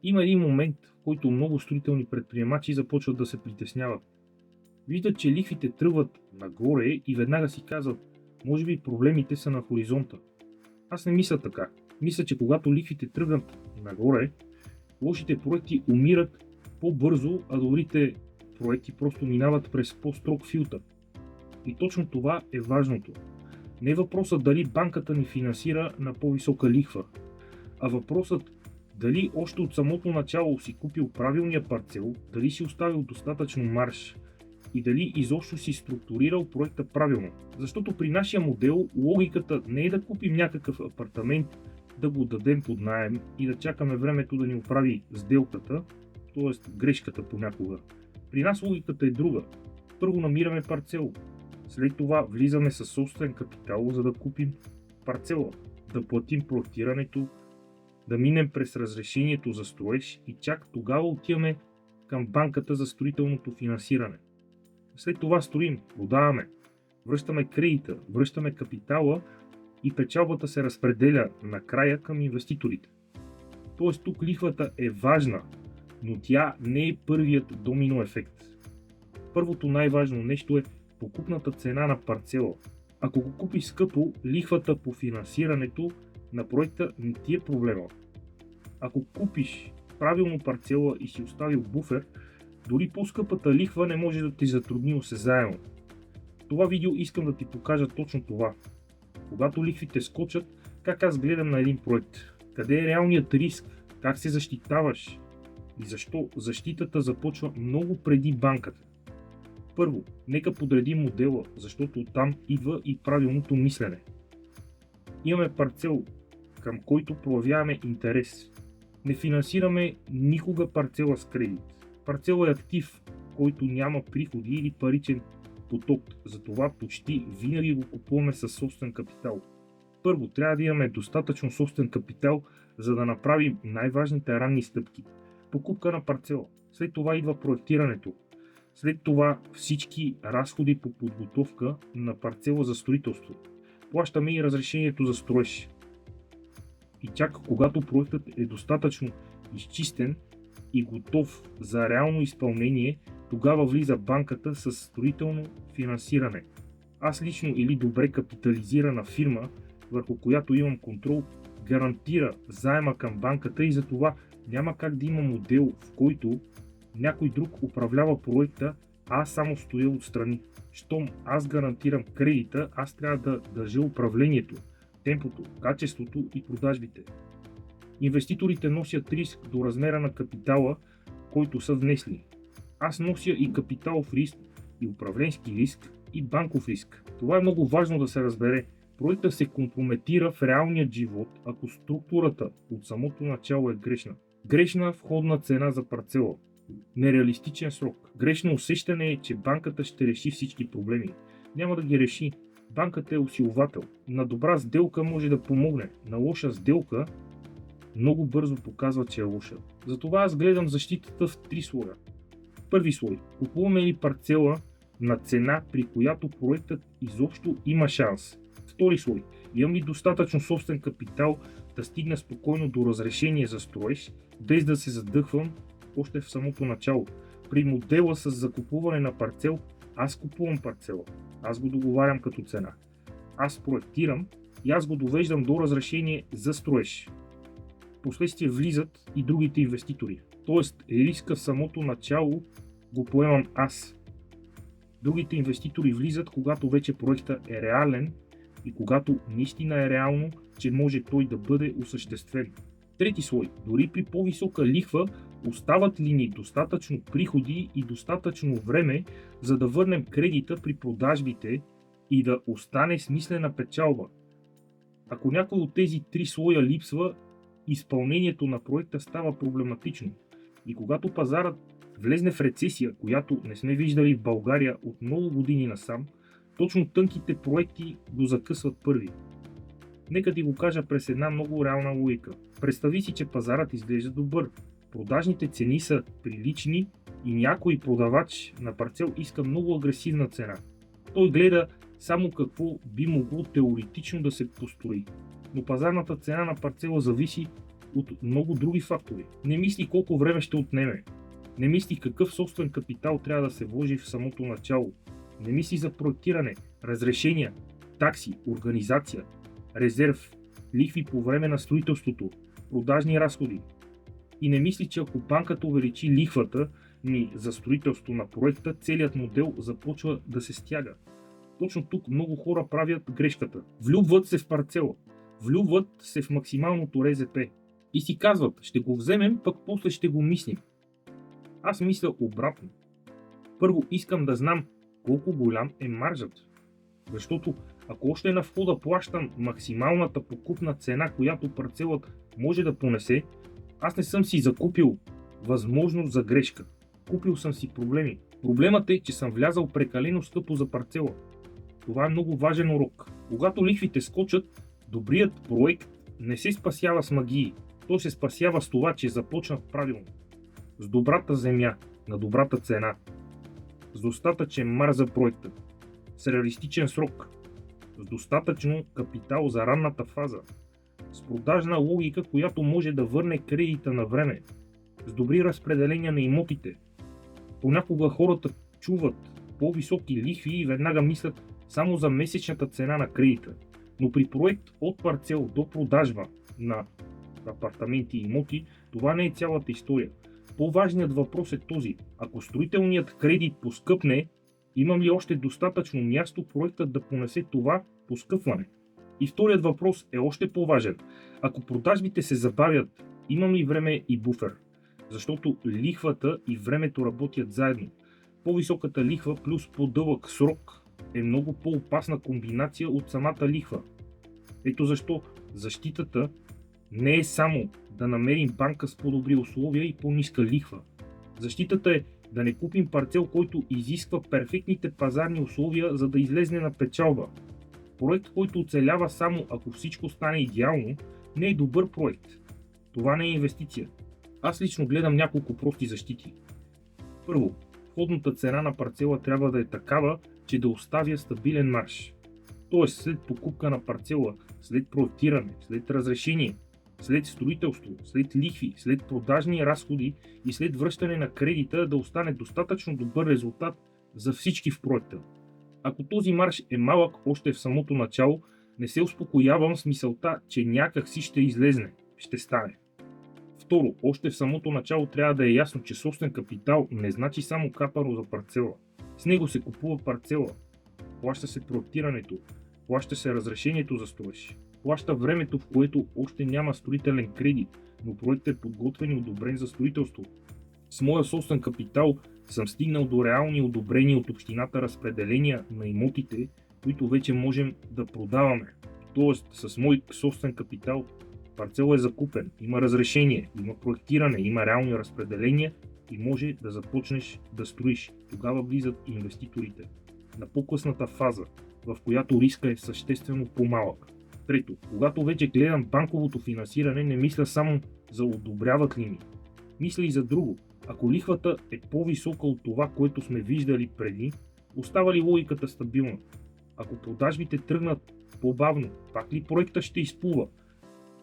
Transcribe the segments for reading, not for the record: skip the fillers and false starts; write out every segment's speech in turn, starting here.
Има един момент, в който много строителни предприемачи започват да се притесняват. Виждат, че лихвите тръгват нагоре и веднага си казват, може би проблемите са на хоризонта. Аз не мисля така. Мисля, че когато лихвите тръгнат нагоре, лошите проекти умират по-бързо, а добрите проекти просто минават през по-строг филтър. И точно това е важното. Не е въпросът дали банката ни финансира на по-висока лихва, а въпросът дали още от самото начало си купил правилния парцел, дали си оставил достатъчно марж и дали изобщо си структурирал проекта правилно. Защото при нашия модел логиката не е да купим някакъв апартамент, да го дадем под наем и да чакаме времето да ни оправи сделката, т.е. грешката понякога. При нас логиката е друга. Първо намираме парцел, след това влизаме със собствен капитал, за да купим парцела, да платим проектирането, да минем през разрешението за строеж и чак тогава отиваме към банката за строителното финансиране. След това строим, продаваме, връщаме кредита, връщаме капитала и печалбата се разпределя накрая към инвеститорите. Тоест тук лихвата е важна, но тя не е първият домино ефект. Първото най-важно нещо е покупната цена на парцела. Ако го купиш скъпо, лихвата по финансирането на проекта не ти е проблема. Ако купиш правилно парцела и си оставил буфер, дори по-скъпата лихва не може да ти затрудни осезаемо. В това видео искам да ти покажа точно това. Когато лихвите скочат, как аз гледам на един проект, къде е реалният риск, как се защитаваш и защо защитата започва много преди банката. Първо, нека подредим модела, защото оттам идва и правилното мислене. Имаме парцел, към който проявяваме интерес. Не финансираме никога парцела с кредит. Парцел е актив, който няма приходи или паричен поток, затова почти винаги го купуваме със собствен капитал. Първо, трябва да имаме достатъчно собствен капитал, за да направим най-важните ранни стъпки. Покупка на парцела, след това идва проектирането, след това всички разходи по подготовка на парцела за строителство. Плащаме и разрешението за строеж. И чак когато проектът е достатъчно изчистен и готов за реално изпълнение, тогава влиза банката с строително финансиране. Аз лично или добре капитализирана фирма, върху която имам контрол, гарантира заема към банката и затова няма как да има модел, в който някой друг управлява проекта, а аз само стоя отстрани. Щом аз гарантирам кредита, аз трябва да държа управлението, темпото, качеството и продажбите. Инвеститорите носят риск до размера на капитала, който са внесли. Аз нося и капиталов риск, и управленски риск, и банков риск. Това е много важно да се разбере. Проектът се компрометира в реалният живот, ако структурата от самото начало е грешна. Грешна входна цена за парцела. Нереалистичен срок. Грешно усещане е, че банката ще реши всички проблеми. Няма да ги реши. Банката е усилвател. На добра сделка може да помогне. На лоша сделка много бързо показва, че е лоша. Затова аз гледам защитата в 3 слоя. Първи слой. Купуваме ли парцела на цена, при която проектът изобщо има шанс? Втори слой. Имам ли достатъчно собствен капитал да стигна спокойно до разрешение за строеж, без да се задъхвам още в самото начало? При модела с закупуване на парцел, аз купувам парцела. Аз го договарям като цена. Аз проектирам и аз го довеждам до разрешение за строеж. Впоследствие влизат и другите инвеститори. Тоест риска в самото начало го поемам аз. Другите инвеститори влизат, когато вече проектът е реален и когато наистина е реално, че може той да бъде осъществен. Трети слой. Дори при по-висока лихва остават ли ни достатъчно приходи и достатъчно време, за да върнем кредита при продажбите и да остане смислена печалба. Ако някой от тези 3 слоя липсва, изпълнението на проекта става проблематично. И когато пазарът влезне в рецесия, която не сме виждали в България от много години насам, точно тънките проекти го закъсват първи. Нека ти го кажа през една много реална логика. Представи си, че пазарът изглежда добър. Продажните цени са прилични и някой продавач на парцел иска много агресивна цена. Той гледа само какво би могло теоретично да се построи. Но пазарната цена на парцела зависи от много други фактори. Не мисли колко време ще отнеме. Не мисли какъв собствен капитал трябва да се вложи в самото начало. Не мисли за проектиране, разрешения, такси, организация, резерв, лихви по време на строителството, продажни разходи. И не мисли, че ако банката увеличи лихвата ни за строителство на проекта, целият модел започва да се стяга. Точно тук много хора правят грешката. Влюбват се в парцела, влюбват се в максималното РЗП и си казват, ще го вземем, пък после ще го мислим. Аз мисля обратно. Първо искам да знам колко голям е маржът. Защото ако още на входа плащам максималната покупна цена, която парцелът може да понесе, аз не съм си закупил възможност за грешка. Купил съм си проблеми. Проблемът е, че съм влязал прекалено скъпо за парцела. Това е много важен урок. Когато лихвите скочат, добрият проект не се спасява с магии. Той се спасява с това, че започнат правилно. С добрата земя, на добрата цена. С достатъчен марж за проекта. С реалистичен срок. С достатъчно капитал за ранната фаза. С продажна логика, която може да върне кредита на време. С добри разпределения на имотите. Понякога хората чуват по-високи лихви и веднага мислят само за месечната цена на кредита. Но при проект от парцел до продажба на апартаменти и имоти, това не е цялата история. По-важният въпрос е този. Ако строителният кредит поскъпне, имам ли още достатъчно място проектът да понесе това поскъпване? И вторият въпрос е още по-важен. Ако продажбите се забавят, имам ли време и буфер? Защото лихвата и времето работят заедно. По-високата лихва плюс по-дълъг срок е много по-опасна комбинация от самата лихва. Ето защо защитата не е само да намерим банка с по-добри условия и по-ниска лихва. Защитата е да не купим парцел, който изисква перфектните пазарни условия, за да излезне на печалба. Проект, който оцелява само ако всичко стане идеално, не е добър проект. Това не е инвестиция. Аз лично гледам няколко прости защити. Първо, входната цена на парцела трябва да е такава, че да оставя стабилен марж. Тоест след покупка на парцела, след проектиране, след разрешение, след строителство, след лихви, след продажни разходи и след връщане на кредита да остане достатъчно добър резултат за всички в проекта. Ако този марж е малък още в самото начало, не се успокоявам с мисълта, че някак си ще излезне, ще стане. Второ, още в самото начало трябва да е ясно, че собствен капитал не значи само капаро за парцела. С него се купува парцела, плаща се проектирането, плаща се разрешението за строеж, плаща времето, в което още няма строителен кредит, но проектът е подготвен и одобрен за строителство. С моя собствен капитал съм стигнал до реални одобрени от общината разпределения на имотите, които вече можем да продаваме. Тоест, с мой собствен капитал парцел е закупен, има разрешение, има проектиране, има реални разпределения и може да започнеш да строиш. Тогава влизат инвеститорите на по-късната фаза, в която риска е съществено по-малък. Трето, когато вече гледам банковото финансиране, не мисля само за одобряват ли ми. Мисля и за друго. Ако лихвата е по-висока от това, което сме виждали преди, остава ли логиката стабилна? Ако продажбите тръгнат по-бавно, пак ли проектът ще изплува?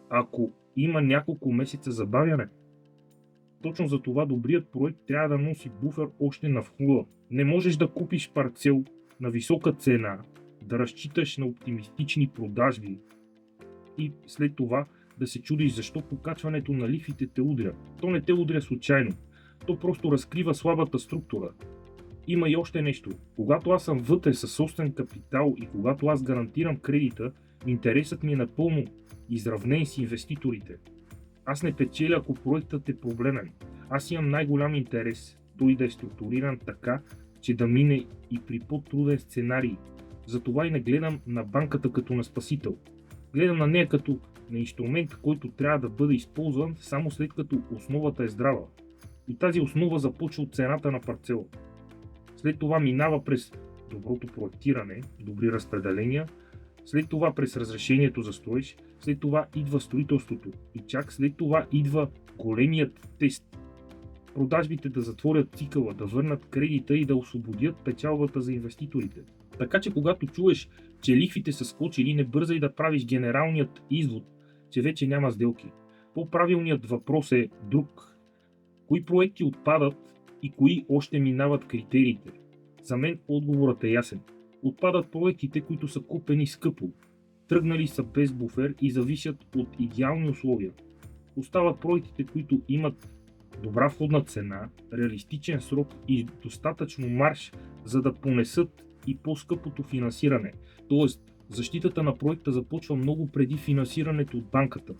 Ако има няколко месеца забавяне? Точно за това добрият проект трябва да носи буфер още на входа. Не можеш да купиш парцел на висока цена, да разчиташ на оптимистични продажби и след това да се чудиш защо покачването на лихвите те удря. То не те удря случайно. То просто разкрива слабата структура. Има и още нещо. Когато аз съм вътре със собствен капитал и когато аз гарантирам кредита, интересът ми е напълно изравнен с инвеститорите. Аз не печеля, ако проектът е проблемен. Аз имам най-голям интерес той да е структуриран така, че да мине и при по-труден сценарий. Затова и не гледам на банката като на спасител. Гледам на нея като на инструмент, който трябва да бъде използван само след като основата е здрава. И тази основа започва от цената на парцела. След това минава през доброто проектиране, добри разпределения, след това през разрешението за строеж, след това идва строителството и чак след това идва големият тест. Продажбите да затворят цикъла, да върнат кредита и да освободят печалбата за инвеститорите. Така че когато чуеш, че лихвите са скочили, не бързай да правиш генералният извод, че вече няма сделки. По-правилният въпрос е друг. Кои проекти отпадат и кои още минават критериите? За мен отговорът е ясен. Отпадат проектите, които са купени скъпо, тръгнали са без буфер и зависят от идеални условия. Остават проектите, които имат добра входна цена, реалистичен срок и достатъчно марж, за да понесат и по-скъпото финансиране. Тоест, защитата на проекта започва много преди финансирането от банката.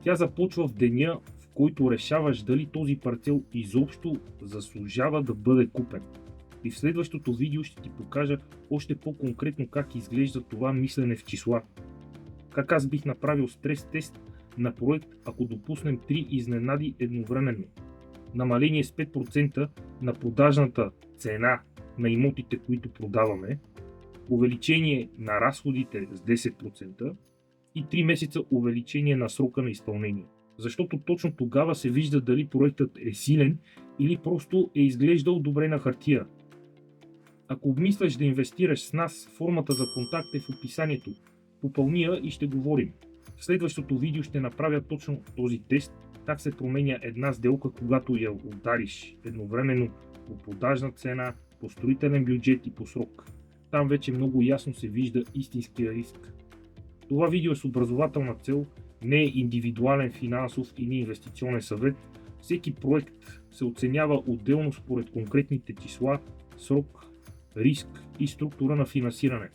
Тя започва в деня, в който решаваш дали този парцел изобщо заслужава да бъде купен. И в следващото видео ще ти покажа още по-конкретно как изглежда това мислене в числа. Как аз бих направил стрес тест на проект, ако допуснем 3 изненади едновременно. Намаление с 5% на продажната цена на имотите, които продаваме, увеличение на разходите с 10% и 3 месеца увеличение на срока на изпълнение. Защото точно тогава се вижда дали проектът е силен или просто е изглеждал добре на хартия. Ако обмисляш да инвестираш с нас, формата за контакт е в описанието. Попълни я и ще говорим. В следващото видео ще направя точно този тест, как се променя една сделка, когато я удариш едновременно по продажна цена, по строителен бюджет и по срок. Там вече много ясно се вижда истинския риск. Това видео е с образователна цел, не е индивидуален финансов или инвестиционен съвет. Всеки проект се оценява отделно според конкретните числа, срок, риск и структура на финансиране.